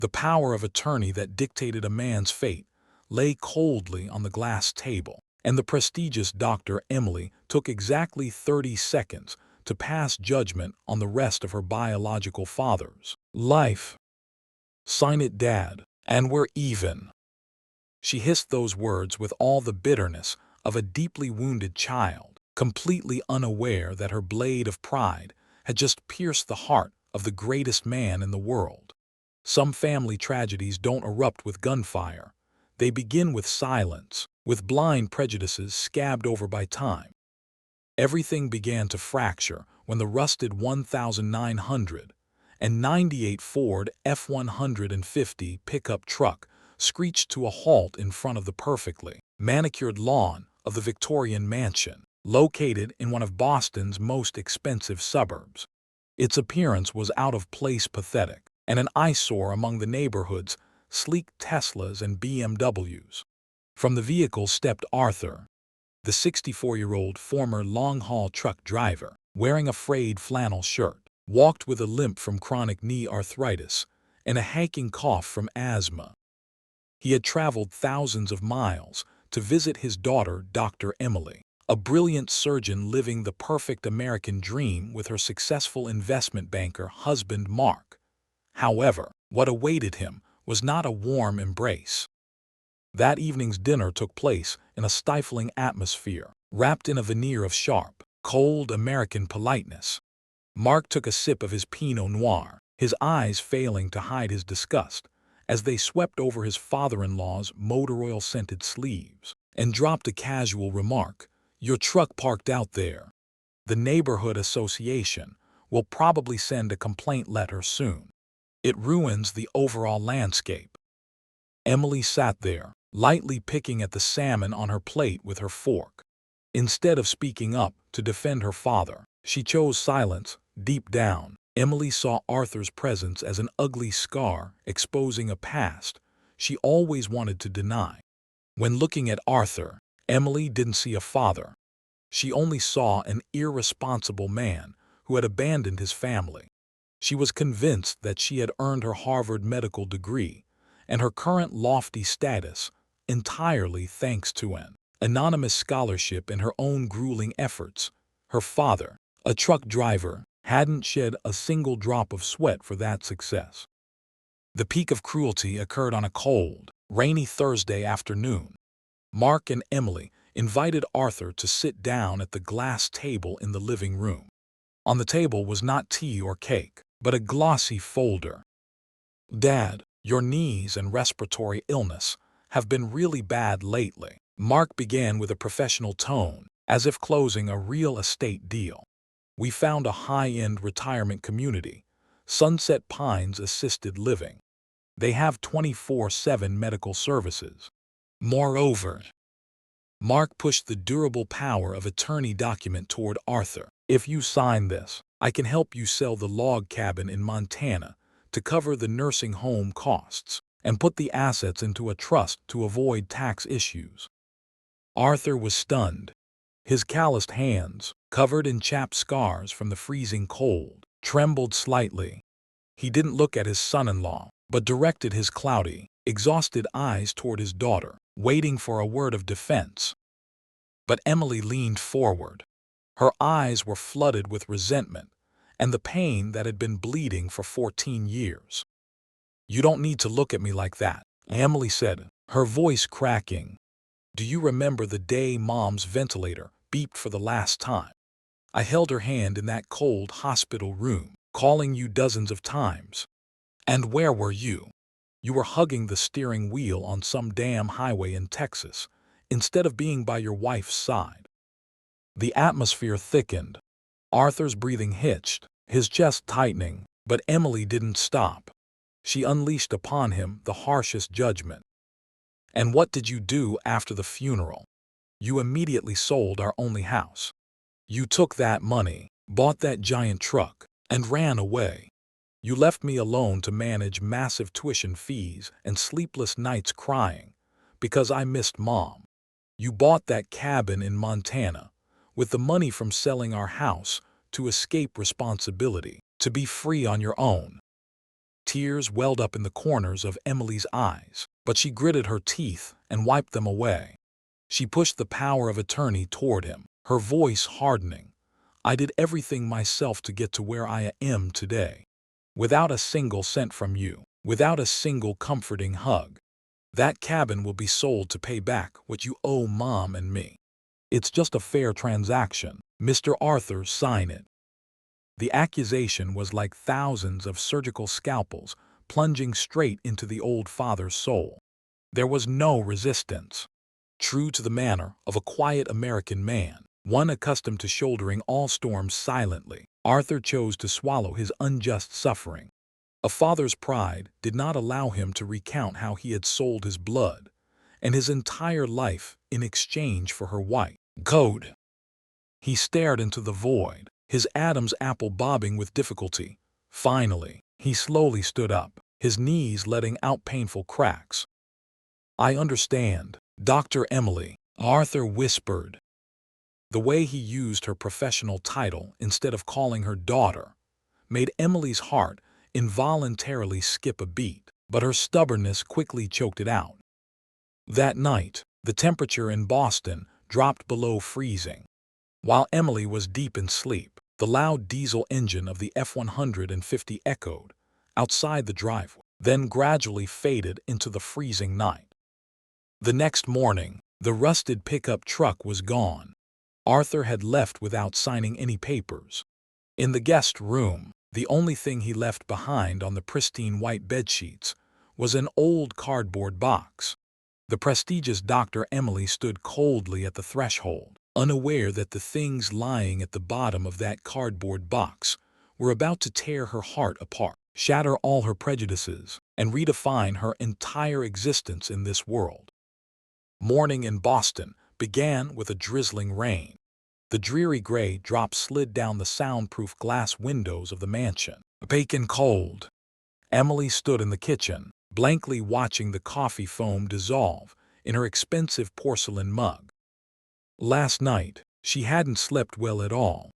The power of attorney that dictated a man's fate lay coldly on the glass table, and the prestigious Dr. Emily took exactly 30 seconds to pass judgment on the rest of her biological father's life. "Sign it, Dad, and we're even." She hissed those words with all the bitterness of a deeply wounded child, completely unaware that her blade of pride had just pierced the heart of the greatest man in the world. Some family tragedies don't erupt with gunfire. They begin with silence, with blind prejudices scabbed over by time. Everything began to fracture when the rusted 1998 Ford F-150 pickup truck screeched to a halt in front of the perfectly manicured lawn of the Victorian mansion, located in one of Boston's most expensive suburbs. Its appearance was out of place, pathetic, and an eyesore among the neighborhood's sleek Teslas and BMWs. From the vehicle stepped Arthur, the 64-year-old former long-haul truck driver, wearing a frayed flannel shirt, walked with a limp from chronic knee arthritis and a hacking cough from asthma. He had traveled thousands of miles to visit his daughter, Dr. Emily, a brilliant surgeon living the perfect American dream with her successful investment banker husband, Mark. However, what awaited him was not a warm embrace. That evening's dinner took place in a stifling atmosphere, wrapped in a veneer of sharp, cold American politeness. Mark took a sip of his Pinot Noir, his eyes failing to hide his disgust, as they swept over his father-in-law's motor oil-scented sleeves, and dropped a casual remark, "Your truck parked out there. The neighborhood association will probably send a complaint letter soon. It ruins the overall landscape." Emily sat there, lightly picking at the salmon on her plate with her fork. Instead of speaking up to defend her father, she chose silence. Deep down, Emily saw Arthur's presence as an ugly scar exposing a past she always wanted to deny. When looking at Arthur, Emily didn't see a father. She only saw an irresponsible man who had abandoned his family. She was convinced that she had earned her Harvard medical degree and her current lofty status entirely thanks to an anonymous scholarship and her own grueling efforts. Her father, a truck driver, hadn't shed a single drop of sweat for that success. The peak of cruelty occurred on a cold, rainy Thursday afternoon. Mark and Emily invited Arthur to sit down at the glass table in the living room. On the table was not tea or cake, but a glossy folder. "Dad, your knees and respiratory illness have been really bad lately," Mark began with a professional tone, as if closing a real estate deal. "We found a high-end retirement community, Sunset Pines Assisted Living. They have 24/7 medical services. Moreover," Mark pushed the durable power of attorney document toward Arthur, "if you sign this, I can help you sell the log cabin in Montana to cover the nursing home costs and put the assets into a trust to avoid tax issues." Arthur was stunned. His calloused hands, covered in chapped scars from the freezing cold, trembled slightly. He didn't look at his son-in-law, but directed his cloudy, exhausted eyes toward his daughter, waiting for a word of defense. But Emily leaned forward. Her eyes were flooded with resentment and the pain that had been bleeding for 14 years. "You don't need to look at me like that," Emily said, her voice cracking. "Do you remember the day Mom's ventilator beeped for the last time? I held her hand in that cold hospital room, calling you dozens of times. And where were you? You were hugging the steering wheel on some damn highway in Texas, instead of being by your wife's side." The atmosphere thickened. Arthur's breathing hitched, his chest tightening, but Emily didn't stop. She unleashed upon him the harshest judgment. "And what did you do after the funeral? You immediately sold our only house. You took that money, bought that giant truck, and ran away. You left me alone to manage massive tuition fees and sleepless nights crying because I missed Mom. You bought that cabin in Montana with the money from selling our house to escape responsibility, to be free on your own. Tears welled up in the corners of Emily's eyes, but she gritted her teeth and wiped them away. She pushed the power of attorney toward him, her voice hardening. I did everything myself to get to where I am today. Without a single cent from you, without a single comforting hug. That cabin will be sold to pay back what you owe Mom and me. It's just a fair transaction. Mr. Arthur, sign it. The accusation was like thousands of surgical scalpels plunging straight into the old father's soul. There was no resistance. True to the manner of a quiet American man, one accustomed to shouldering all storms silently, Arthur chose to swallow his unjust suffering. A father's pride did not allow him to recount how he had sold his blood and his entire life in exchange for her white coat. He stared into the void, his Adam's apple bobbing with difficulty. Finally, he slowly stood up, his knees letting out painful cracks. I understand, Dr. Emily, Arthur whispered. The way he used her professional title instead of calling her daughter made Emily's heart involuntarily skip a beat, but her stubbornness quickly choked it out. That night, the temperature in Boston dropped below freezing. While Emily was deep in sleep, the loud diesel engine of the F-150 echoed outside the driveway, then gradually faded into the freezing night. The next morning, the rusted pickup truck was gone. Arthur had left without signing any papers. In the guest room, the only thing he left behind on the pristine white bedsheets was an old cardboard box. The prestigious Dr. Emily stood coldly at the threshold, unaware that the things lying at the bottom of that cardboard box were about to tear her heart apart, shatter all her prejudices, and redefine her entire existence in this world. Morning in Boston began with a drizzling rain. The dreary gray drops slid down the soundproof glass windows of the mansion, opaque and cold. Emily stood in the kitchen, blankly watching the coffee foam dissolve in her expensive porcelain mug. Last night, she hadn't slept well at all.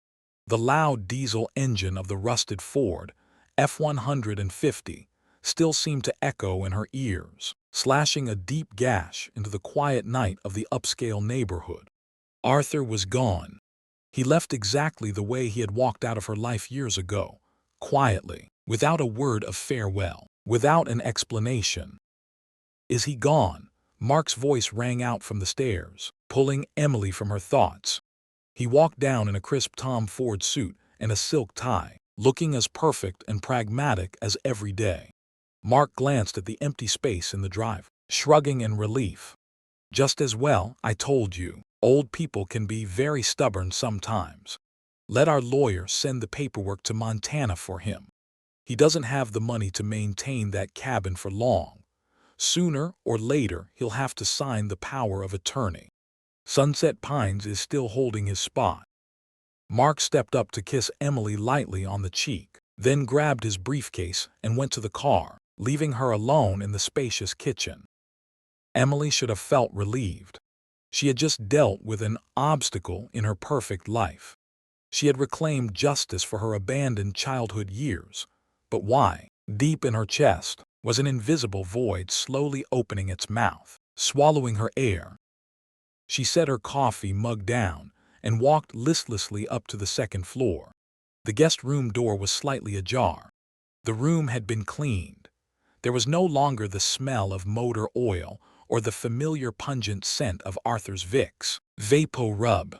The loud diesel engine of the rusted Ford F-150 still seemed to echo in her ears, slashing a deep gash into the quiet night of the upscale neighborhood. Arthur was gone. He left exactly the way he had walked out of her life years ago, quietly, without a word of farewell, without an explanation. Is he gone? Mark's voice rang out from the stairs, pulling Emily from her thoughts. He walked down in a crisp Tom Ford suit and a silk tie, looking as perfect and pragmatic as every day. Mark glanced at the empty space in the drive, shrugging in relief. Just as well, I told you. Old people can be very stubborn sometimes. Let our lawyer send the paperwork to Montana for him. He doesn't have the money to maintain that cabin for long. Sooner or later, he'll have to sign the power of attorney. Sunset Pines is still holding his spot. Mark stepped up to kiss Emily lightly on the cheek, then grabbed his briefcase and went to the car, leaving her alone in the spacious kitchen. Emily should have felt relieved. She had just dealt with an obstacle in her perfect life. She had reclaimed justice for her abandoned childhood years. But why? Deep in her chest was an invisible void slowly opening its mouth, swallowing her air. She set her coffee mug down and walked listlessly up to the second floor. The guest room door was slightly ajar. The room had been cleaned. There was no longer the smell of motor oil or the familiar pungent scent of Arthur's Vicks Vapo Rub.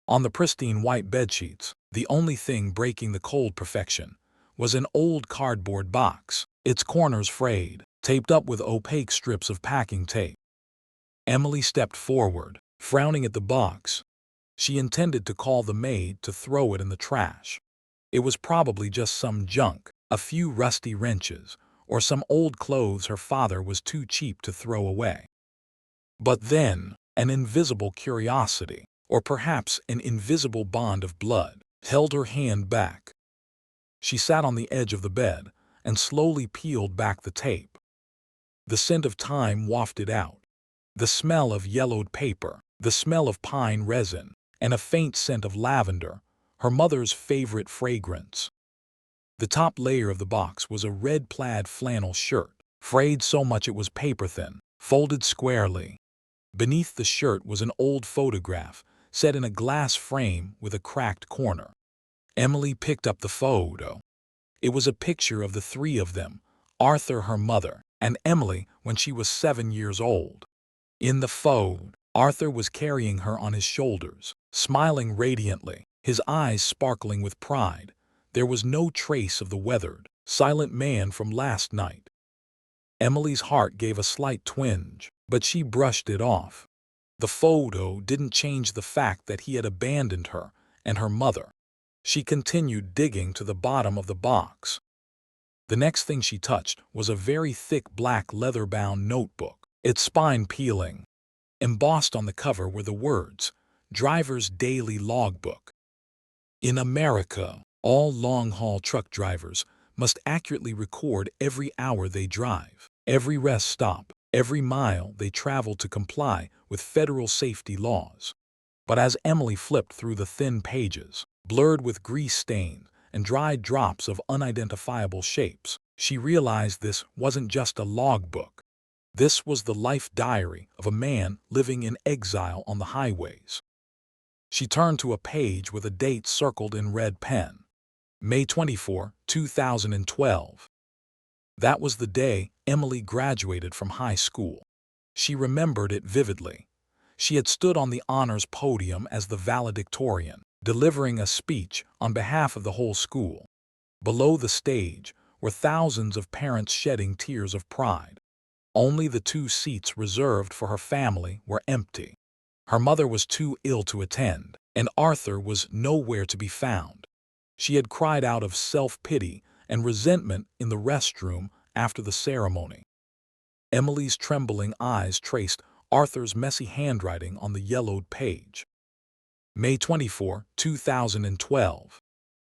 On the pristine white bedsheets, the only thing breaking the cold perfection was an old cardboard box, its corners frayed, taped up with opaque strips of packing tape. Emily stepped forward, frowning at the box. She intended to call the maid to throw it in the trash. It was probably just some junk, a few rusty wrenches, or some old clothes her father was too cheap to throw away. But then, an invisible curiosity, or perhaps an invisible bond of blood, held her hand back. She sat on the edge of the bed and slowly peeled back the tape. The scent of time wafted out. The smell of yellowed paper, the smell of pine resin, and a faint scent of lavender, her mother's favorite fragrance. The top layer of the box was a red plaid flannel shirt, frayed so much it was paper-thin, folded squarely. Beneath the shirt was an old photograph, set in a glass frame with a cracked corner. Emily picked up the photo. It was a picture of the three of them, Arthur, her mother, and Emily when she was 7 years old. In the photo, Arthur was carrying her on his shoulders, smiling radiantly, his eyes sparkling with pride. There was no trace of the weathered, silent man from last night. Emily's heart gave a slight twinge, but she brushed it off. The photo didn't change the fact that he had abandoned her and her mother. She continued digging to the bottom of the box. The next thing she touched was a very thick black leather-bound notebook, its spine peeling. Embossed on the cover were the words, "Driver's Daily Logbook." In America, all long-haul truck drivers must accurately record every hour they drive, every rest stop, every mile they travel to comply with federal safety laws. But as Emily flipped through the thin pages, blurred with grease stains and dried drops of unidentifiable shapes, she realized this wasn't just a logbook. This was the life diary of a man living in exile on the highways. She turned to a page with a date circled in red pen. May 24, 2012. That was the day Emily graduated from high school. She remembered it vividly. She had stood on the honors podium as the valedictorian, delivering a speech on behalf of the whole school. Below the stage were thousands of parents shedding tears of pride. Only the 2 seats reserved for her family were empty. Her mother was too ill to attend, and Arthur was nowhere to be found. She had cried out of self-pity and resentment in the restroom after the ceremony. Emily's trembling eyes traced Arthur's messy handwriting on the yellowed page. May 24, 2012.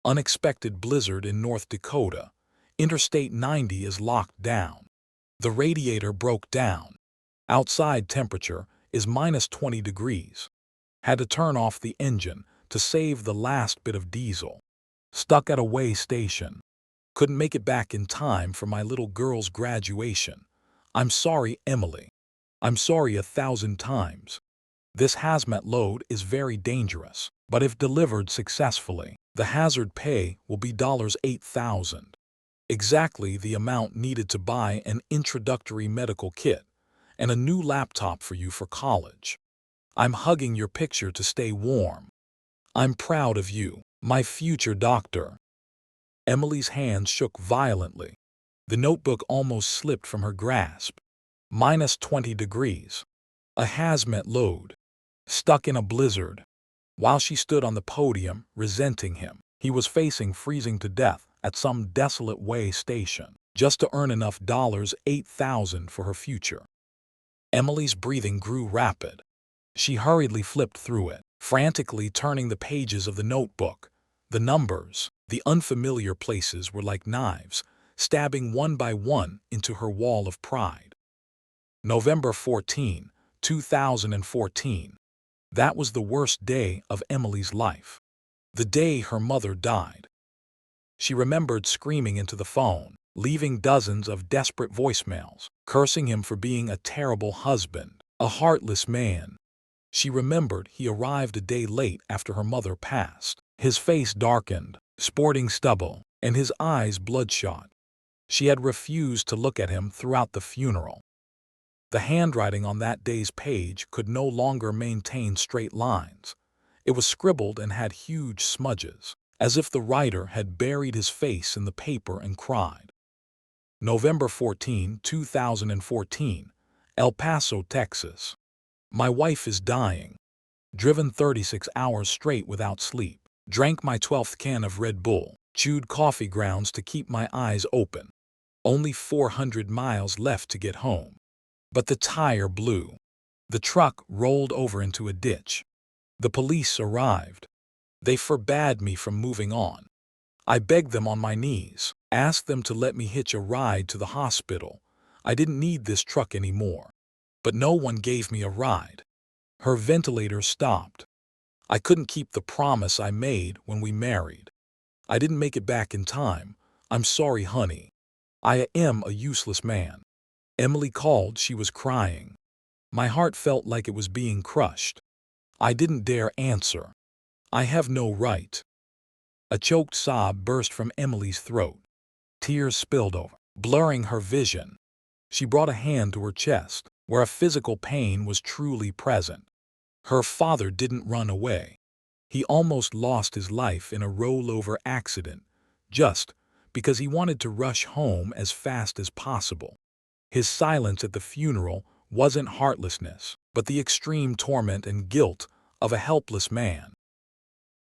Unexpected blizzard in North Dakota. Interstate 90 is locked down. The radiator broke down. Outside temperature is -20 degrees. Had to turn off the engine to save the last bit of diesel. Stuck at a way station. Couldn't make it back in time for my little girl's graduation. I'm sorry, Emily. I'm sorry 1,000 times. This hazmat load is very dangerous, but if delivered successfully, the hazard pay will be $8,000. Exactly the amount needed to buy an introductory medical kit and a new laptop for you for college. I'm hugging your picture to stay warm. I'm proud of you, my future doctor. Emily's hands shook violently. The notebook almost slipped from her grasp. -20 degrees. A hazmat load. Stuck in a blizzard. While she stood on the podium, resenting him, he was facing freezing to death at some desolate way station, just to earn enough $8,000 for her future. Emily's breathing grew rapid. She hurriedly flipped through it, frantically turning the pages of the notebook. The numbers, the unfamiliar places were like knives, stabbing one by one into her wall of pride. November 14, 2014. That was the worst day of Emily's life. The day her mother died. She remembered screaming into the phone, leaving dozens of desperate voicemails, cursing him for being a terrible husband, a heartless man. She remembered he arrived a day late after her mother passed, his face darkened, sporting stubble, and his eyes bloodshot. She had refused to look at him throughout the funeral. The handwriting on that day's page could no longer maintain straight lines. It was scribbled and had huge smudges, as if the writer had buried his face in the paper and cried. November 14, 2014, El Paso, Texas. My wife is dying. Driven 36 hours straight without sleep. Drank my 12th can of Red Bull. Chewed coffee grounds to keep my eyes open. Only 400 miles left to get home. But the tire blew. The truck rolled over into a ditch. The police arrived. They forbade me from moving on. I begged them on my knees, asked them to let me hitch a ride to the hospital. I didn't need this truck anymore. But no one gave me a ride. Her ventilator stopped. I couldn't keep the promise I made when we married. I didn't make it back in time. "I'm sorry, honey. I am a useless man." Emily called. She was crying. My heart felt like it was being crushed. I didn't dare answer. "I have no right." A choked sob burst from Emily's throat. Tears spilled over, blurring her vision. She brought a hand to her chest, where a physical pain was truly present. Her father didn't run away. He almost lost his life in a rollover accident, just because he wanted to rush home as fast as possible. His silence at the funeral wasn't heartlessness, but the extreme torment and guilt of a helpless man.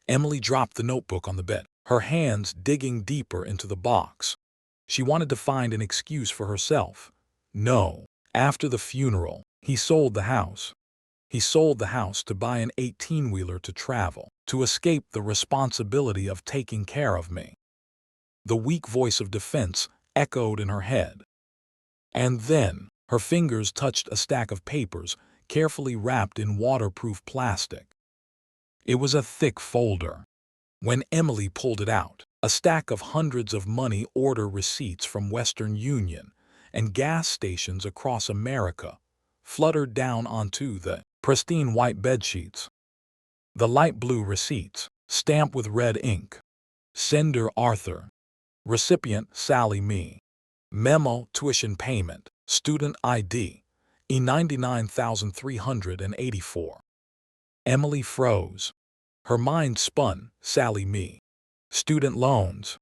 Emily dropped the notebook on the bed, her hands digging deeper into the box. She wanted to find an excuse for herself. No. After the funeral, he sold the house. He sold the house to buy an 18-wheeler to travel, to escape the responsibility of taking care of me. The weak voice of defense echoed in her head. And then, her fingers touched a stack of papers carefully wrapped in waterproof plastic. It was a thick folder. When Emily pulled it out, a stack of hundreds of money order receipts from Western Union and gas stations across America fluttered down onto the pristine white bedsheets. The light blue receipts, stamped with red ink. Sender Arthur. Recipient Sally Me. Memo tuition payment. Student ID. E99,384. Emily froze. Her mind spun. Sally Me. Student loans.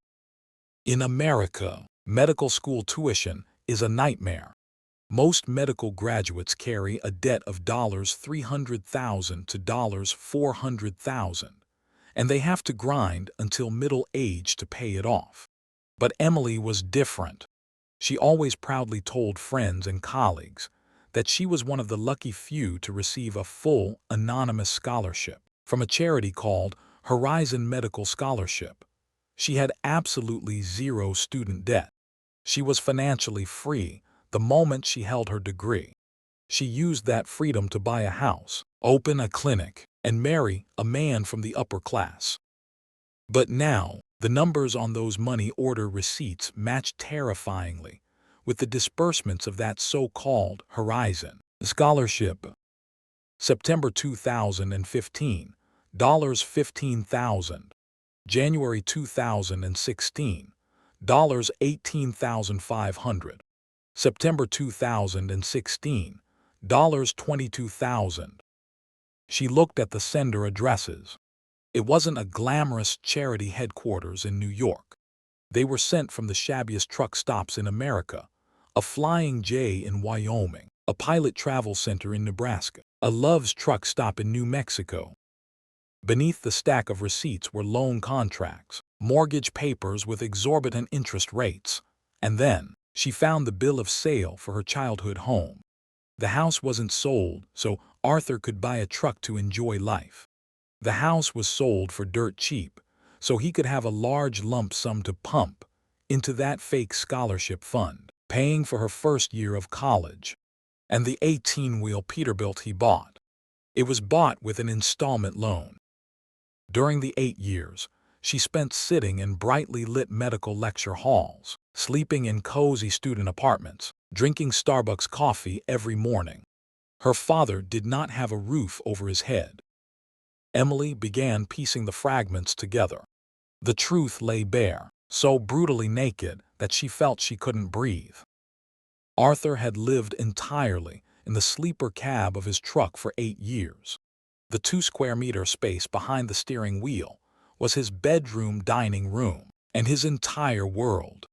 In America, medical school tuition is a nightmare. Most medical graduates carry a debt of $300,000 to $400,000, and they have to grind until middle age to pay it off. But Emily was different. She always proudly told friends and colleagues that she was one of the lucky few to receive a full, anonymous scholarship from a charity called Horizon Medical Scholarship. She had absolutely zero student debt. She was financially free the moment she held her degree. She used that freedom to buy a house, open a clinic, and marry a man from the upper class. But now, the numbers on those money order receipts matched terrifyingly with the disbursements of that so-called Horizon Scholarship. September 2015, $15,000. January 2016, $18,500. September 2016, $22,000. She looked at the sender addresses. It wasn't a glamorous charity headquarters in New York. They were sent from the shabbiest truck stops in America, a Flying J in Wyoming, a Pilot Travel Center in Nebraska, a Love's truck stop in New Mexico. Beneath the stack of receipts were loan contracts, mortgage papers with exorbitant interest rates, and then she found the bill of sale for her childhood home. The house wasn't sold so Arthur could buy a truck to enjoy life. The house was sold for dirt cheap so he could have a large lump sum to pump into that fake scholarship fund, paying for her first year of college. And the 18-wheel Peterbilt he bought. It was bought with an installment loan. During the 8 years, she spent sitting in brightly lit medical lecture halls, sleeping in cozy student apartments, drinking Starbucks coffee every morning. Her father did not have a roof over his head. Emily began piecing the fragments together. The truth lay bare, so brutally naked that she felt she couldn't breathe. Arthur had lived entirely in the sleeper cab of his truck for 8 years. The 2-square-meter space behind the steering wheel was his bedroom dining room and his entire world.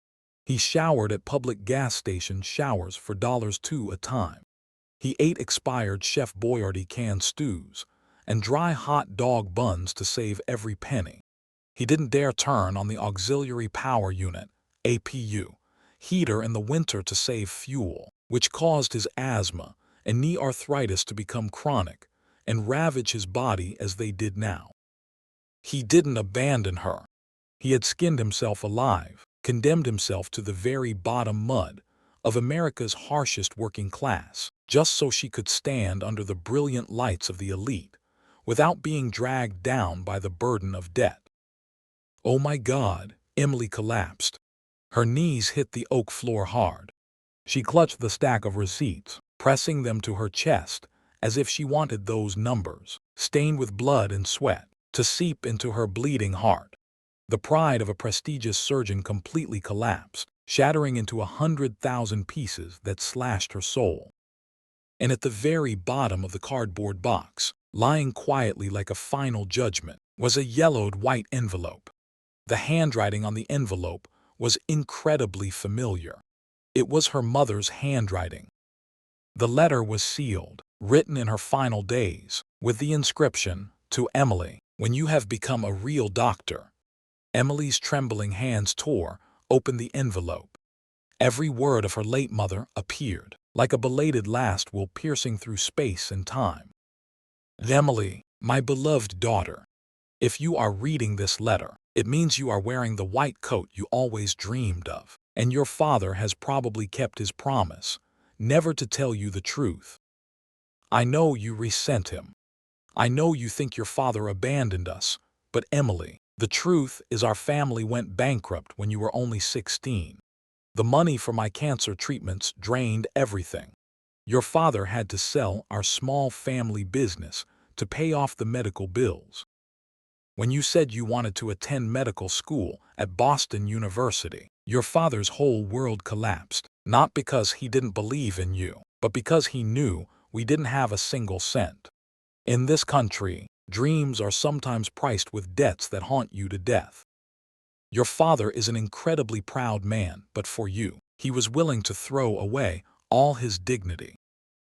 He showered at public gas station showers for $2 a time. He ate expired Chef Boyardee canned stews and dry hot dog buns to save every penny. He didn't dare turn on the auxiliary power unit, APU, heater in the winter to save fuel, which caused his asthma and knee arthritis to become chronic and ravage his body as they did now. He didn't abandon her. He had skinned himself alive, condemned himself to the very bottom mud of America's harshest working class, just so she could stand under the brilliant lights of the elite without being dragged down by the burden of debt. Oh my God, Emily collapsed. Her knees hit the oak floor hard. She clutched the stack of receipts, pressing them to her chest, as if she wanted those numbers, stained with blood and sweat, to seep into her bleeding heart. The pride of a prestigious surgeon completely collapsed, shattering into 100,000 pieces that slashed her soul. And at the very bottom of the cardboard box, lying quietly like a final judgment, was a yellowed white envelope. The handwriting on the envelope was incredibly familiar. It was her mother's handwriting. The letter was sealed, written in her final days, with the inscription, "To Emily, when you have become a real doctor." Emily's trembling hands tore open the envelope. Every word of her late mother appeared, like a belated last will piercing through space and time. Emily, my beloved daughter, if you are reading this letter, it means you are wearing the white coat you always dreamed of, and your father has probably kept his promise, never to tell you the truth. I know you resent him. I know you think your father abandoned us, but Emily, the truth is our family went bankrupt when you were only 16. The money for my cancer treatments drained everything. Your father had to sell our small family business to pay off the medical bills. When you said you wanted to attend medical school at Boston University, your father's whole world collapsed, not because he didn't believe in you, but because he knew we didn't have a single cent. In this country, dreams are sometimes priced with debts that haunt you to death. Your father is an incredibly proud man, but for you, he was willing to throw away all his dignity.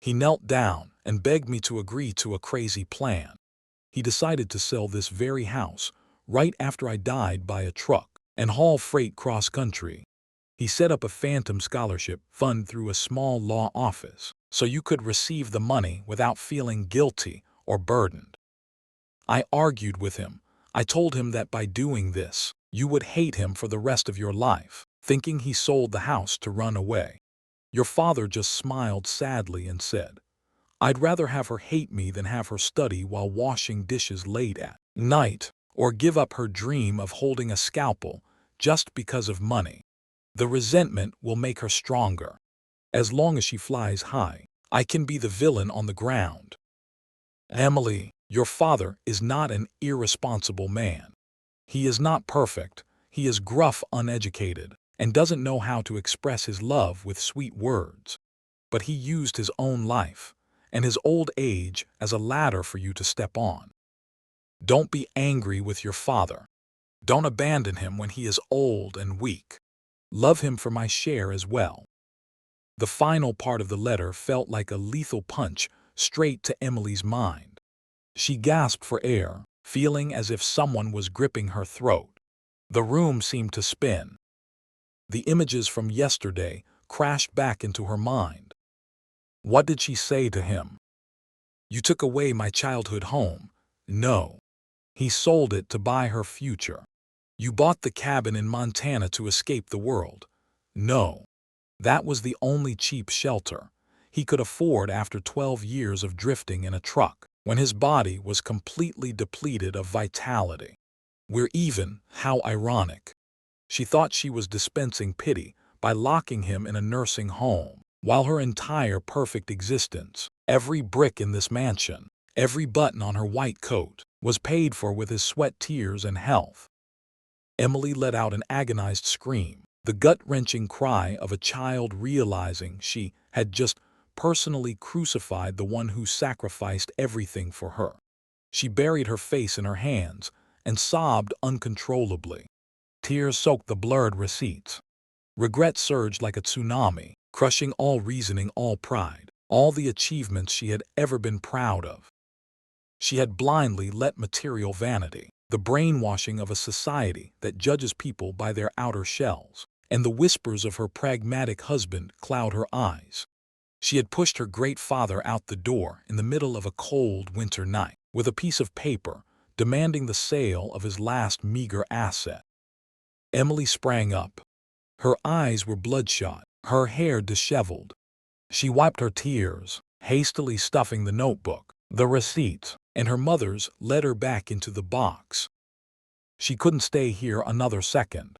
He knelt down and begged me to agree to a crazy plan. He decided to sell this very house right after I died by a truck and haul freight cross-country. He set up a phantom scholarship fund through a small law office so you could receive the money without feeling guilty or burdened. I argued with him. I told him that by doing this, you would hate him for the rest of your life, thinking he sold the house to run away. Your father just smiled sadly and said, "I'd rather have her hate me than have her study while washing dishes late at night, or give up her dream of holding a scalpel just because of money. The resentment will make her stronger. As long as she flies high, I can be the villain on the ground." Emily, your father is not an irresponsible man. He is not perfect. He is gruff, uneducated, and doesn't know how to express his love with sweet words. But he used his own life and his old age as a ladder for you to step on. Don't be angry with your father. Don't abandon him when he is old and weak. Love him for my share as well. The final part of the letter felt like a lethal punch straight to Emily's mind. She gasped for air, feeling as if someone was gripping her throat. The room seemed to spin. The images from yesterday crashed back into her mind. What did she say to him? "You took away my childhood home." No. He sold it to buy her future. "You bought the cabin in Montana to escape the world." No. That was the only cheap shelter he could afford after 12 years of drifting in a truck, when his body was completely depleted of vitality. We're even, how ironic. She thought she was dispensing pity by locking him in a nursing home, while her entire perfect existence, every brick in this mansion, every button on her white coat, was paid for with his sweat, tears, and health. Emily let out an agonized scream, the gut-wrenching cry of a child realizing she had just personally crucified the one who sacrificed everything for her. She buried her face in her hands and sobbed uncontrollably. Tears soaked the blurred receipts. Regret surged like a tsunami, crushing all reasoning, all pride, all the achievements she had ever been proud of. She had blindly let material vanity, the brainwashing of a society that judges people by their outer shells, and the whispers of her pragmatic husband cloud her eyes. She had pushed her great father out the door in the middle of a cold winter night, with a piece of paper demanding the sale of his last meager asset. Emily sprang up. Her eyes were bloodshot, her hair disheveled. She wiped her tears, hastily stuffing the notebook, the receipts, and her mother's letter back into the box. She couldn't stay here another second.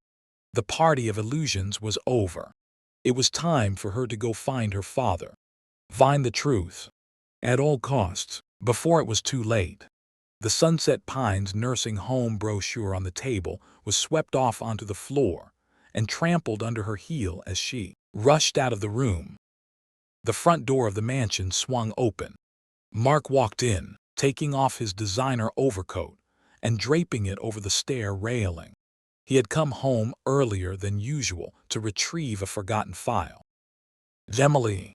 The party of illusions was over. It was time for her to go find her father. Find the truth. At all costs, before it was too late. The Sunset Pines nursing home brochure on the table was swept off onto the floor and trampled under her heel as she rushed out of the room. The front door of the mansion swung open. Mark walked in, taking off his designer overcoat and draping it over the stair railing. He had come home earlier than usual to retrieve a forgotten file. "Emily,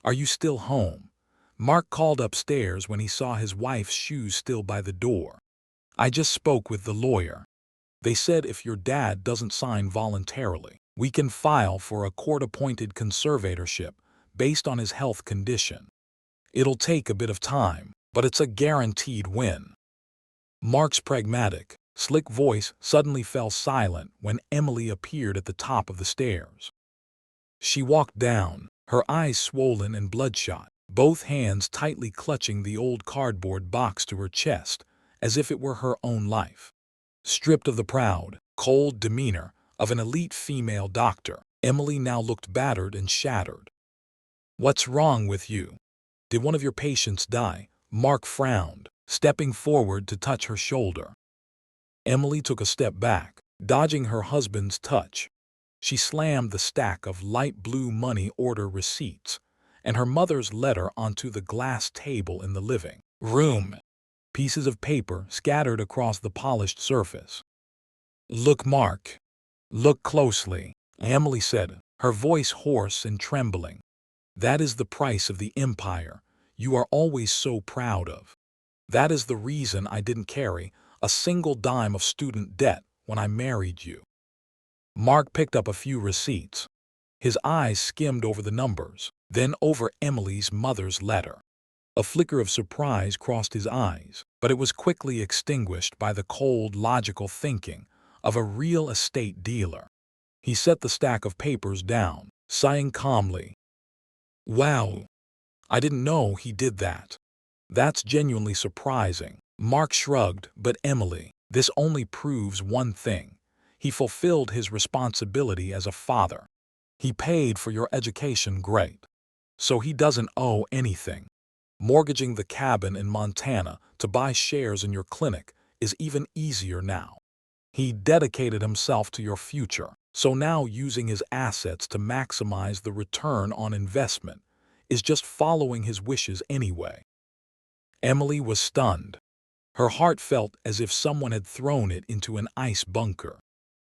are you still home?" Mark called upstairs when he saw his wife's shoes still by the door. "I just spoke with the lawyer. They said if your dad doesn't sign voluntarily, we can file for a court-appointed conservatorship based on his health condition. It'll take a bit of time, but it's a guaranteed win." Mark's pragmatic, slick voice suddenly fell silent when Emily appeared at the top of the stairs. She walked down, her eyes swollen and bloodshot, both hands tightly clutching the old cardboard box to her chest, as if it were her own life. Stripped of the proud, cold demeanor of an elite female doctor, Emily now looked battered and shattered. "What's wrong with you? Did one of your patients die?" Mark frowned, stepping forward to touch her shoulder. Emily took a step back, dodging her husband's touch. She slammed the stack of light blue money order receipts and her mother's letter onto the glass table in the living room, pieces of paper scattered across the polished surface. "Look, Mark. Look closely," Emily said, her voice hoarse and trembling. "That is the price of the empire you are always so proud of. That is the reason I didn't carry a single dime of student debt when I married you." Mark picked up a few receipts. His eyes skimmed over the numbers, then over Emily's mother's letter. A flicker of surprise crossed his eyes, but it was quickly extinguished by the cold, logical thinking of a real estate dealer. He set the stack of papers down, sighing calmly. "Wow, I didn't know he did that. That's genuinely surprising." Mark shrugged, "But Emily, this only proves one thing. He fulfilled his responsibility as a father. He paid for your education, great. So he doesn't owe anything. Mortgaging the cabin in Montana to buy shares in your clinic is even easier now. He dedicated himself to your future, so now using his assets to maximize the return on investment is just following his wishes anyway." Emily was stunned. Her heart felt as if someone had thrown it into an ice bunker.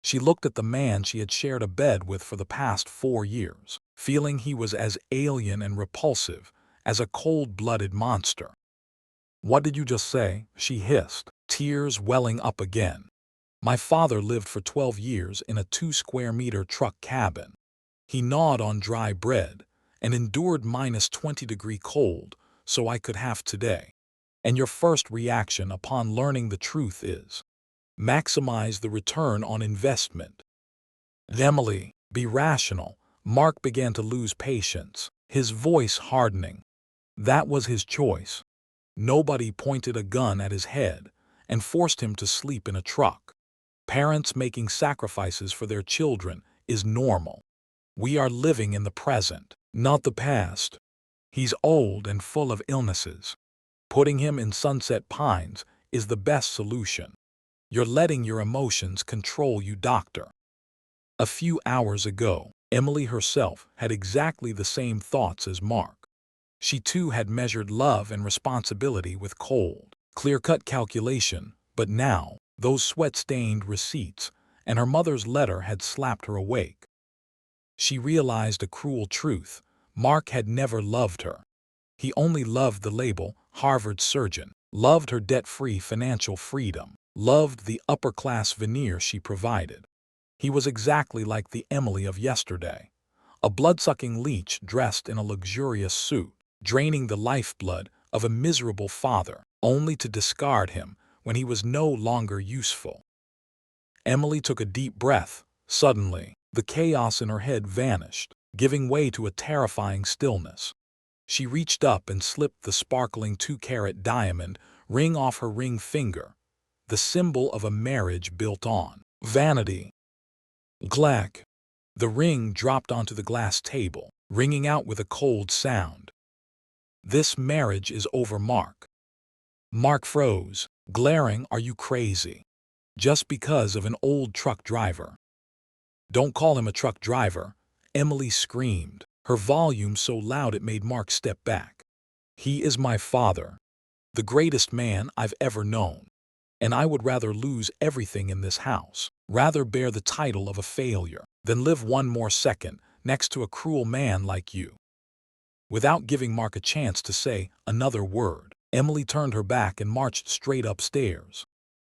She looked at the man she had shared a bed with for the past 4 years, feeling he was as alien and repulsive as a cold-blooded monster. "What did you just say?" she hissed, tears welling up again. "My father lived for 12 years in a 2-square-meter truck cabin. He gnawed on dry bread and endured -20-degree cold so I could have today. And your first reaction upon learning the truth is, maximize the return on investment." "Emily, be rational." Mark began to lose patience, his voice hardening. That was his choice. Nobody pointed a gun at his head and forced him to sleep in a truck. Parents making sacrifices for their children is normal. We are living in the present, not the past. He's old and full of illnesses. Putting him in Sunset Pines is the best solution. You're letting your emotions control you, doctor. A few hours ago, Emily herself had exactly the same thoughts as Mark. She too had measured love and responsibility with cold, clear-cut calculation, but now, those sweat-stained receipts and her mother's letter had slapped her awake. She realized a cruel truth. Mark had never loved her. He only loved the label Harvard surgeon, loved her debt-free financial freedom, loved the upper-class veneer she provided. He was exactly like the Emily of yesterday, a blood-sucking leech dressed in a luxurious suit, draining the lifeblood of a miserable father, only to discard him when he was no longer useful. Emily took a deep breath. Suddenly, the chaos in her head vanished, giving way to a terrifying stillness. She reached up and slipped the sparkling 2-carat diamond ring off her ring finger, the symbol of a marriage built on vanity. Glack! The ring dropped onto the glass table, ringing out with a cold sound. "This marriage is over, Mark." Mark froze, glaring, "Are you crazy? Just because of an old truck driver." "Don't call him a truck driver," Emily screamed, her volume so loud it made Mark step back. "He is my father, the greatest man I've ever known. And I would rather lose everything in this house, rather bear the title of a failure, than live one more second next to a cruel man like you." Without giving Mark a chance to say another word, Emily turned her back and marched straight upstairs.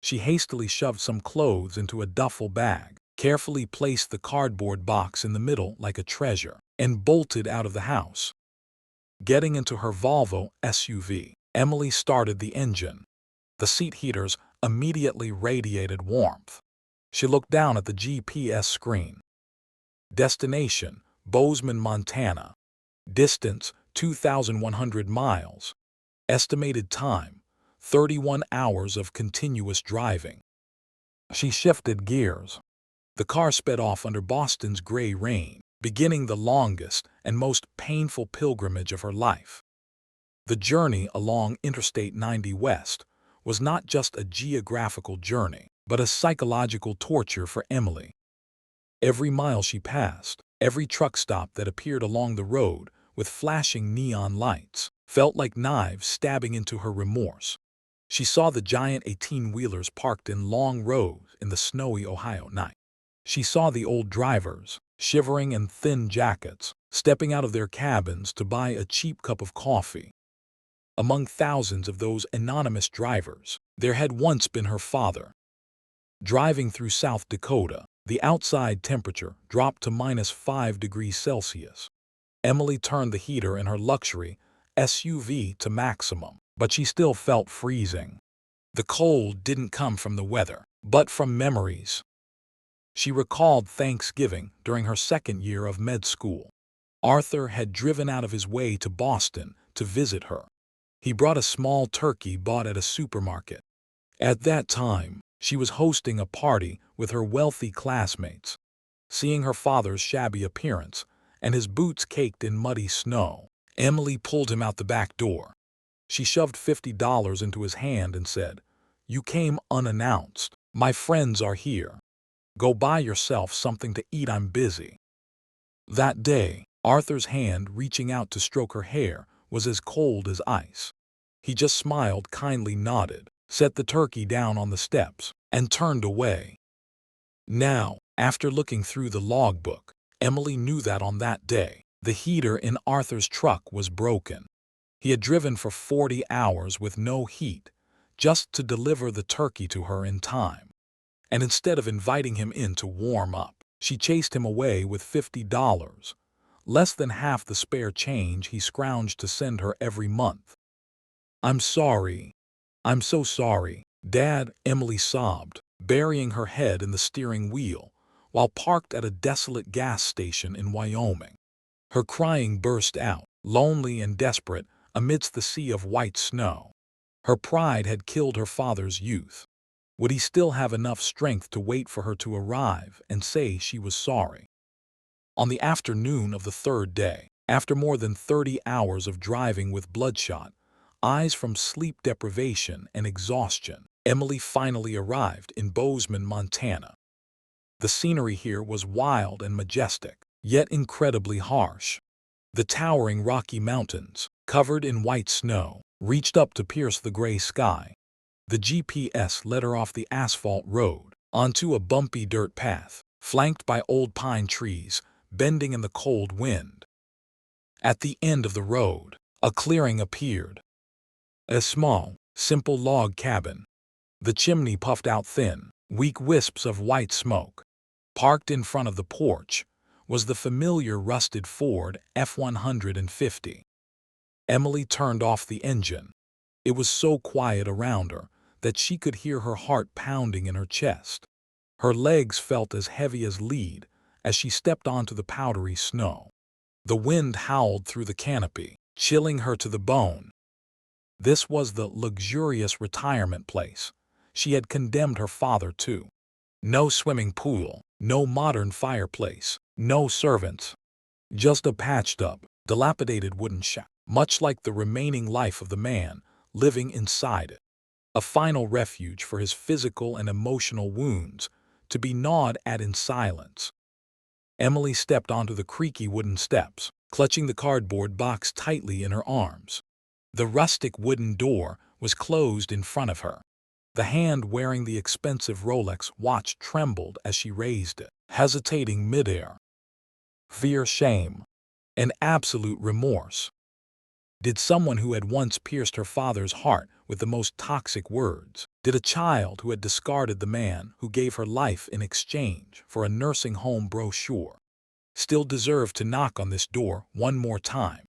She hastily shoved some clothes into a duffel bag, carefully placed the cardboard box in the middle like a treasure, and bolted out of the house. Getting into her Volvo SUV, Emily started the engine. The seat heaters immediately radiated warmth. She looked down at the GPS screen. Destination: Bozeman, Montana. Distance: 2,100 miles. Estimated time: 31 hours of continuous driving. She shifted gears. The car sped off under Boston's gray rain, beginning the longest and most painful pilgrimage of her life. The journey along Interstate 90 West was not just a geographical journey, but a psychological torture for Emily. Every mile she passed, every truck stop that appeared along the road with flashing neon lights, felt like knives stabbing into her remorse. She saw the giant 18-wheelers parked in long rows in the snowy Ohio night. She saw the old drivers, shivering in thin jackets, stepping out of their cabins to buy a cheap cup of coffee. Among thousands of those anonymous drivers, there had once been her father. Driving through South Dakota, the outside temperature dropped to -5 degrees Celsius. Emily turned the heater in her luxury SUV to maximum, but she still felt freezing. The cold didn't come from the weather, but from memories. She recalled Thanksgiving during her second year of med school. Arthur had driven out of his way to Boston to visit her. He brought a small turkey bought at a supermarket. At that time, she was hosting a party with her wealthy classmates. Seeing her father's shabby appearance and his boots caked in muddy snow, Emily pulled him out the back door. She shoved $50 into his hand and said, "You came unannounced. My friends are here. Go buy yourself something to eat, I'm busy." That day, Arthur's hand reaching out to stroke her hair was as cold as ice. He just smiled, kindly nodded, set the turkey down on the steps, and turned away. Now, after looking through the logbook, Emily knew that on that day, the heater in Arthur's truck was broken. He had driven for 40 hours with no heat, just to deliver the turkey to her in time. And instead of inviting him in to warm up, she chased him away with $50, less than half the spare change he scrounged to send her every month. "I'm sorry. I'm so sorry, Dad," Emily sobbed, burying her head in the steering wheel, while parked at a desolate gas station in Wyoming. Her crying burst out, lonely and desperate, amidst the sea of white snow. Her pride had killed her father's youth. Would he still have enough strength to wait for her to arrive and say she was sorry? On the afternoon of the third day, after more than 30 hours of driving with bloodshot eyes from sleep deprivation and exhaustion, Emily finally arrived in Bozeman, Montana. The scenery here was wild and majestic, yet incredibly harsh. The towering Rocky Mountains, covered in white snow, reached up to pierce the gray sky. The GPS led her off the asphalt road, onto a bumpy dirt path, flanked by old pine trees, bending in the cold wind. At the end of the road, a clearing appeared. A small, simple log cabin. The chimney puffed out thin, weak wisps of white smoke. Parked in front of the porch was the familiar rusted Ford F-150. Emily turned off the engine. It was so quiet around her that she could hear her heart pounding in her chest. Her legs felt as heavy as lead as she stepped onto the powdery snow. The wind howled through the canopy, chilling her to the bone. This was the luxurious retirement place she had condemned her father to. No swimming pool, No modern fireplace, no servants, just a patched-up, dilapidated wooden shack, much like the remaining life of the man living inside it. A final refuge for his physical and emotional wounds, to be gnawed at in silence. Emily stepped onto the creaky wooden steps, clutching the cardboard box tightly in her arms. The rustic wooden door was closed in front of her. The hand wearing the expensive Rolex watch trembled as she raised it, hesitating midair. Fear, shame, and absolute remorse. Did someone who had once pierced her father's heart with the most toxic words, did a child who had discarded the man who gave her life in exchange for a nursing home brochure, still deserve to knock on this door one more time?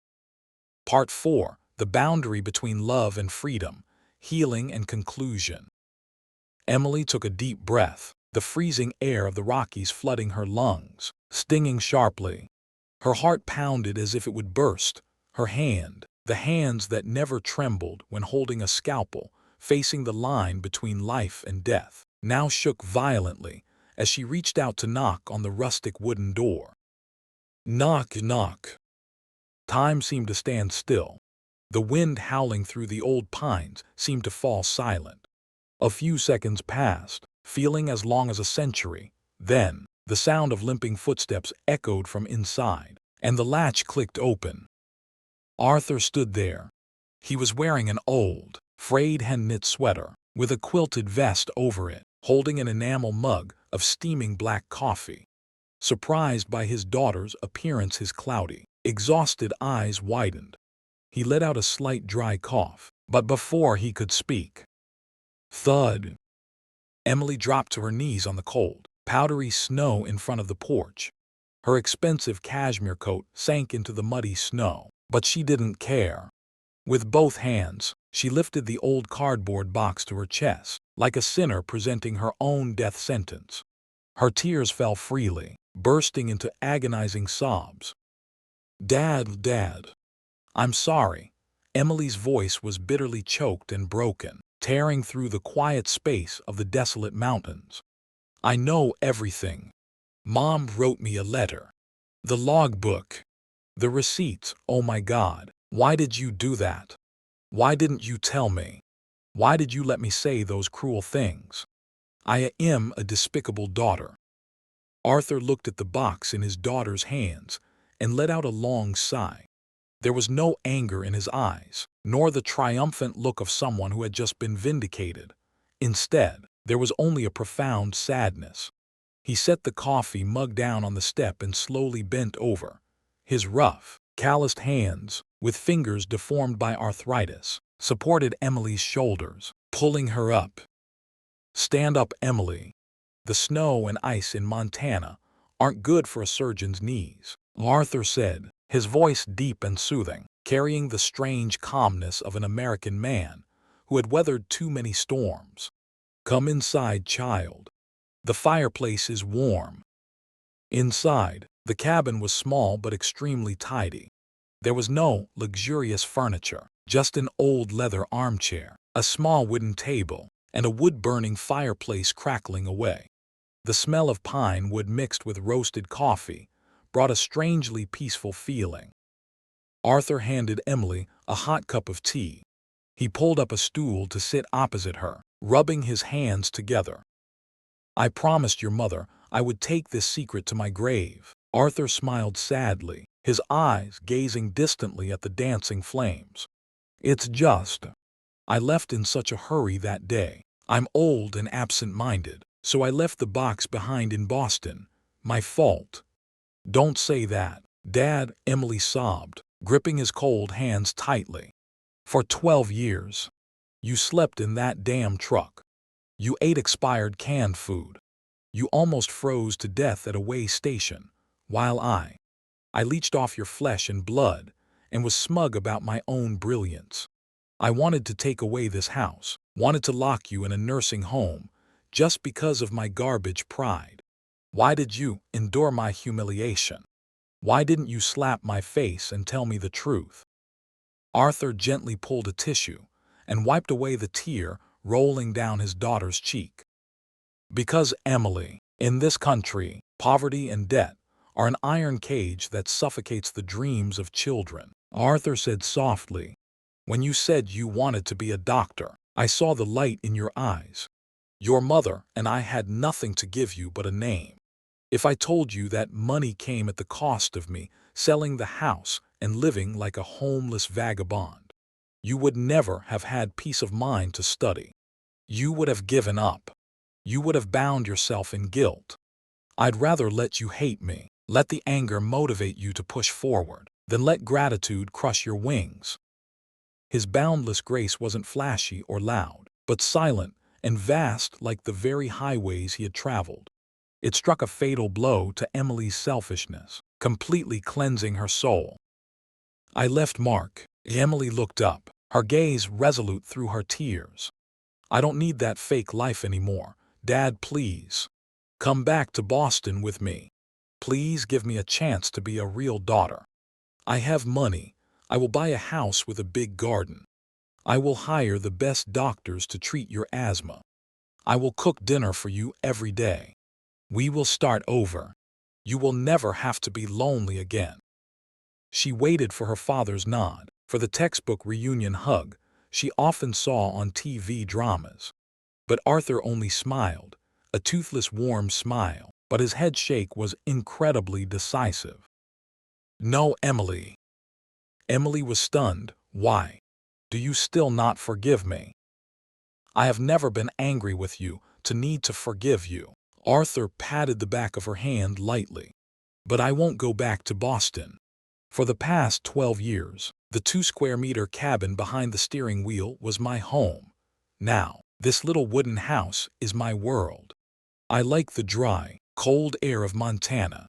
Part 4. The boundary between love and freedom, healing and conclusion. Emily took a deep breath, the freezing air of the Rockies flooding her lungs, stinging sharply. Her heart pounded as if it would burst. Her hand, the hands that never trembled when holding a scalpel, facing the line between life and death, now shook violently as she reached out to knock on the rustic wooden door. Knock, knock. Time seemed to stand still. The wind howling through the old pines seemed to fall silent. A few seconds passed, feeling as long as a century. Then, the sound of limping footsteps echoed from inside, and the latch clicked open. Arthur stood there. He was wearing an old, frayed hand-knit sweater, with a quilted vest over it, holding an enamel mug of steaming black coffee. Surprised by his daughter's appearance, his cloudy, exhausted eyes widened. He let out a slight dry cough, but before he could speak, thud! Emily dropped to her knees on the cold, powdery snow in front of the porch. Her expensive cashmere coat sank into the muddy snow, but she didn't care. With both hands, she lifted the old cardboard box to her chest, like a sinner presenting her own death sentence. Her tears fell freely, bursting into agonizing sobs. "Dad, Dad, I'm sorry." Emily's voice was bitterly choked and broken, tearing through the quiet space of the desolate mountains. "I know everything. Mom wrote me a letter. The logbook. The receipts. Oh my God, why did you do that? Why didn't you tell me? Why did you let me say those cruel things? I am a despicable daughter." Arthur looked at the box in his daughter's hands and let out a long sigh. There was no anger in his eyes, nor the triumphant look of someone who had just been vindicated. Instead, there was only a profound sadness. He set the coffee mug down on the step and slowly bent over. His rough, calloused hands, with fingers deformed by arthritis, supported Emily's shoulders, pulling her up. "Stand up, Emily. The snow and ice in Montana aren't good for a surgeon's knees," Arthur said, his voice deep and soothing, carrying the strange calmness of an American man who had weathered too many storms. "Come inside, child. The fireplace is warm." Inside, the cabin was small but extremely tidy. There was no luxurious furniture, just an old leather armchair, a small wooden table, and a wood-burning fireplace crackling away. The smell of pine wood mixed with roasted coffee brought a strangely peaceful feeling. Arthur handed Emily a hot cup of tea. He pulled up a stool to sit opposite her, rubbing his hands together. "I promised your mother I would take this secret to my grave." Arthur smiled sadly, his eyes gazing distantly at the dancing flames. "It's just, I left in such a hurry that day. I'm old and absent-minded, so I left the box behind in Boston. My fault." "Don't say that, Dad," Emily sobbed, gripping his cold hands tightly. "For 12 years, you slept in that damn truck. You ate expired canned food. You almost froze to death at a way station, while I leached off your flesh and blood and was smug about my own brilliance. I wanted to take away this house, wanted to lock you in a nursing home, just because of my garbage pride. Why did you endure my humiliation? Why didn't you slap my face and tell me the truth?" Arthur gently pulled a tissue and wiped away the tear rolling down his daughter's cheek. "Because, Emily, In this country, poverty and debt are an iron cage that suffocates the dreams of children. Arthur said softly, "When you said you wanted to be a doctor, I saw the light in your eyes. Your mother and I had nothing to give you but a name. If I told you that money came at the cost of me selling the house and living like a homeless vagabond, you would never have had peace of mind to study. You would have given up. You would have bound yourself in guilt. I'd rather let you hate me, let the anger motivate you to push forward, than let gratitude crush your wings." His boundless grace wasn't flashy or loud, but silent and vast like the very highways he had traveled. It struck a fatal blow to Emily's selfishness, completely cleansing her soul. "I left Mark." Emily looked up, her gaze resolute through her tears. "I don't need that fake life anymore. Dad, please. Come back to Boston with me. Please give me a chance to be a real daughter. I have money. I will buy a house with a big garden. I will hire the best doctors to treat your asthma. I will cook dinner for you every day. We will start over. You will never have to be lonely again." She waited for her father's nod, for the textbook reunion hug she often saw on TV dramas. But Arthur only smiled, a toothless warm smile, but his head shake was incredibly decisive. "No, Emily." Emily was stunned. "Why? Do you still not forgive me?" "I have never been angry with you to need to forgive you." Arthur patted the back of her hand lightly. "But I won't go back to Boston. For the past 12 years, the 2-square-meter cabin behind the steering wheel was my home. Now, this little wooden house is my world. I like the dry, cold air of Montana.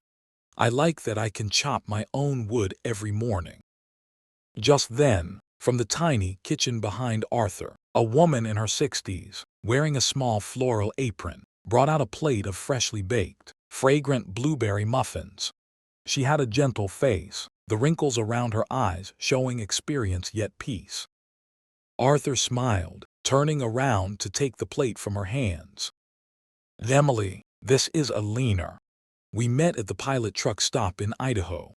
I like that I can chop my own wood every morning." Just then, from the tiny kitchen behind Arthur, a woman in her 60s, wearing a small floral apron, brought out a plate of freshly baked, fragrant blueberry muffins. She had a gentle face, the wrinkles around her eyes showing experience yet peace. Arthur smiled, turning around to take the plate from her hands. "Emily, this is Alina. We met at the pilot truck stop in Idaho.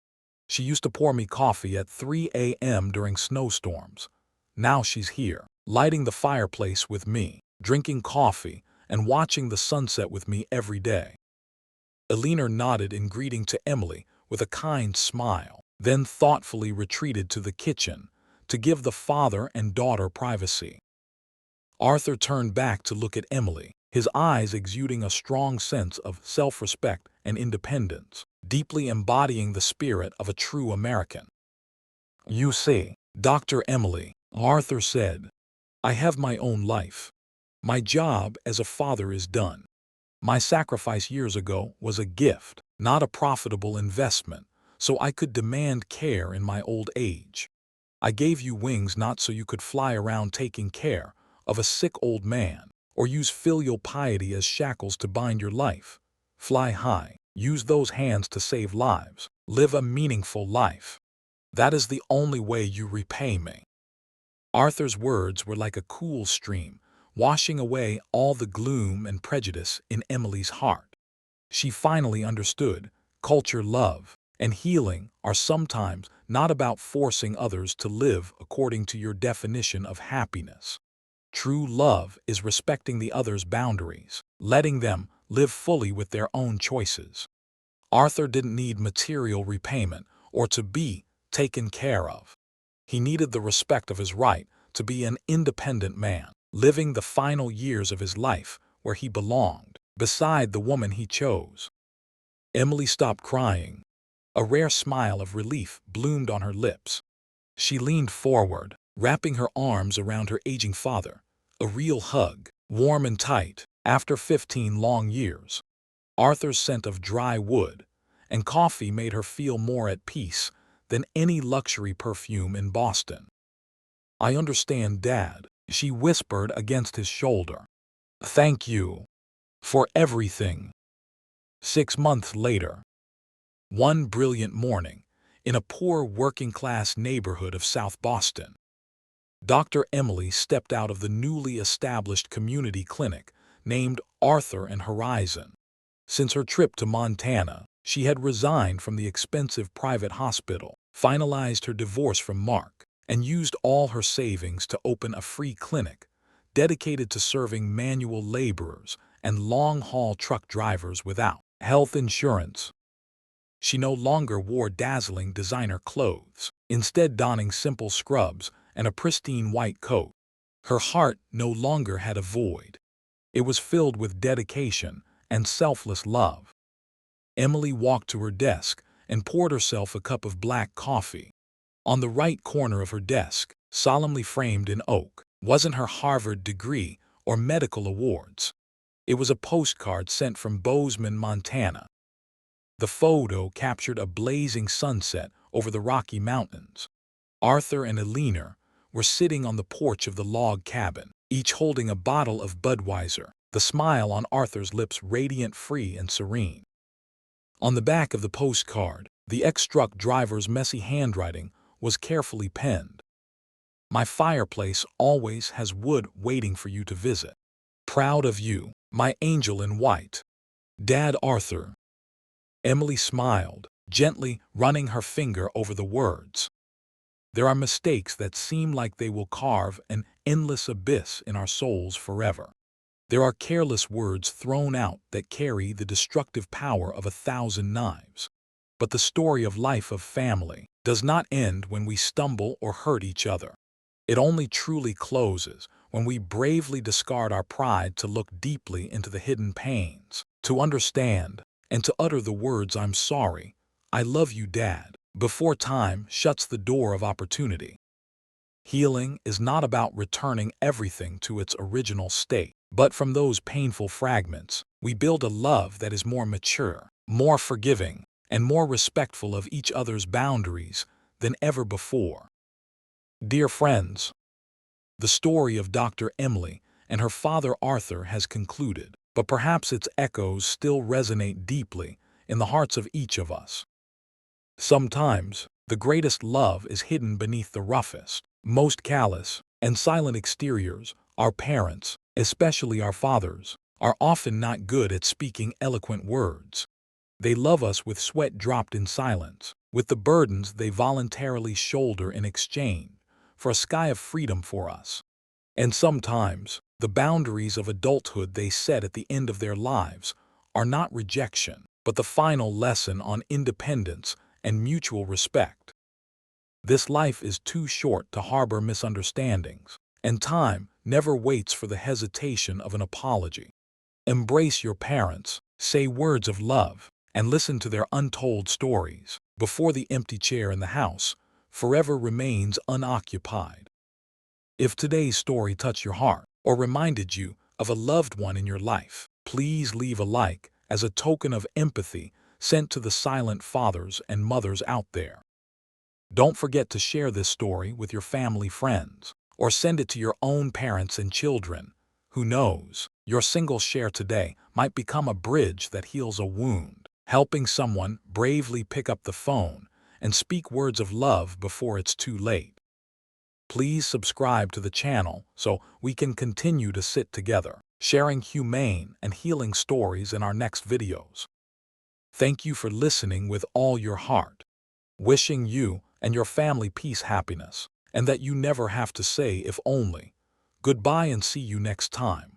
She used to pour me coffee at 3 a.m. during snowstorms. Now she's here, lighting the fireplace with me, drinking coffee, and watching the sunset with me every day." Alina nodded in greeting to Emily with a kind smile, then thoughtfully retreated to the kitchen to give the father and daughter privacy. Arthur turned back to look at Emily, his eyes exuding a strong sense of self-respect and independence, deeply embodying the spirit of a true American. "You see, Dr. Emily," Arthur said, "I have my own life. My job as a father is done. My sacrifice years ago was a gift, not a profitable investment, so I could demand care in my old age. I gave you wings not so you could fly around taking care of a sick old man, or use filial piety as shackles to bind your life. Fly high, use those hands to save lives, live a meaningful life. That is the only way you repay me." Arthur's words were like a cool stream, washing away all the gloom and prejudice in Emily's heart. She finally understood culture, love, and healing are sometimes not about forcing others to live according to your definition of happiness. True love is respecting the other's boundaries, letting them live fully with their own choices. Arthur didn't need material repayment or to be taken care of. He needed the respect of his right to be an independent man, living the final years of his life where he belonged, beside the woman he chose. Emily stopped crying. A rare smile of relief bloomed on her lips. She leaned forward, wrapping her arms around her aging father, a real hug, warm and tight, after 15 long years. Arthur's scent of dry wood and coffee made her feel more at peace than any luxury perfume in Boston. "I understand, Dad," she whispered against his shoulder. "Thank you for everything." 6 months later, one brilliant morning, in a poor working-class neighborhood of South Boston, Dr. Emily stepped out of the newly established community clinic named Arthur and Horizon. Since her trip to Montana, she had resigned from the expensive private hospital, finalized her divorce from Mark, and used all her savings to open a free clinic dedicated to serving manual laborers and long-haul truck drivers without health insurance. She no longer wore dazzling designer clothes, instead donning simple scrubs and a pristine white coat. Her heart no longer had a void. It was filled with dedication and selfless love. Emily walked to her desk and poured herself a cup of black coffee. On the right corner of her desk, solemnly framed in oak, wasn't her Harvard degree or medical awards. It was a postcard sent from Bozeman, Montana. The photo captured a blazing sunset over the Rocky Mountains. Arthur and Eleanor were sitting on the porch of the log cabin, each holding a bottle of Budweiser, the smile on Arthur's lips radiant, free, and serene. On the back of the postcard, the ex-truck driver's messy handwriting was carefully penned. "My fireplace always has wood waiting for you to visit. Proud of you, my angel in white. Dad, Arthur." Emily smiled, gently running her finger over the words. There are mistakes that seem like they will carve an endless abyss in our souls forever. There are careless words thrown out that carry the destructive power of 1,000 knives. But the story of life of family does not end when we stumble or hurt each other. It only truly closes when we bravely discard our pride to look deeply into the hidden pains, to understand, and to utter the words "I'm sorry, I love you, Dad," before time shuts the door of opportunity. Healing is not about returning everything to its original state, but from those painful fragments, we build a love that is more mature, more forgiving, and more respectful of each other's boundaries than ever before. Dear friends, the story of Dr. Emily and her father Arthur has concluded, but perhaps its echoes still resonate deeply in the hearts of each of us. Sometimes, the greatest love is hidden beneath the roughest, most callous, and silent exteriors. Our parents, especially our fathers, are often not good at speaking eloquent words. They love us with sweat dropped in silence, with the burdens they voluntarily shoulder in exchange for a sky of freedom for us. And sometimes, the boundaries of adulthood they set at the end of their lives are not rejection, but the final lesson on independence and mutual respect. This life is too short to harbor misunderstandings, and time never waits for the hesitation of an apology. Embrace your parents, say words of love, and listen to their untold stories before the empty chair in the house forever remains unoccupied. If today's story touched your heart or reminded you of a loved one in your life, please leave a like as a token of empathy sent to the silent fathers and mothers out there. Don't forget to share this story with your family friends or send it to your own parents and children. Who knows, your single share today might become a bridge that heals a wound, helping someone bravely pick up the phone and speak words of love before it's too late. Please subscribe to the channel so we can continue to sit together, sharing humane and healing stories in our next videos. Thank you for listening with all your heart. Wishing you and your family peace, happiness, and that you never have to say "if only." Goodbye and see you next time.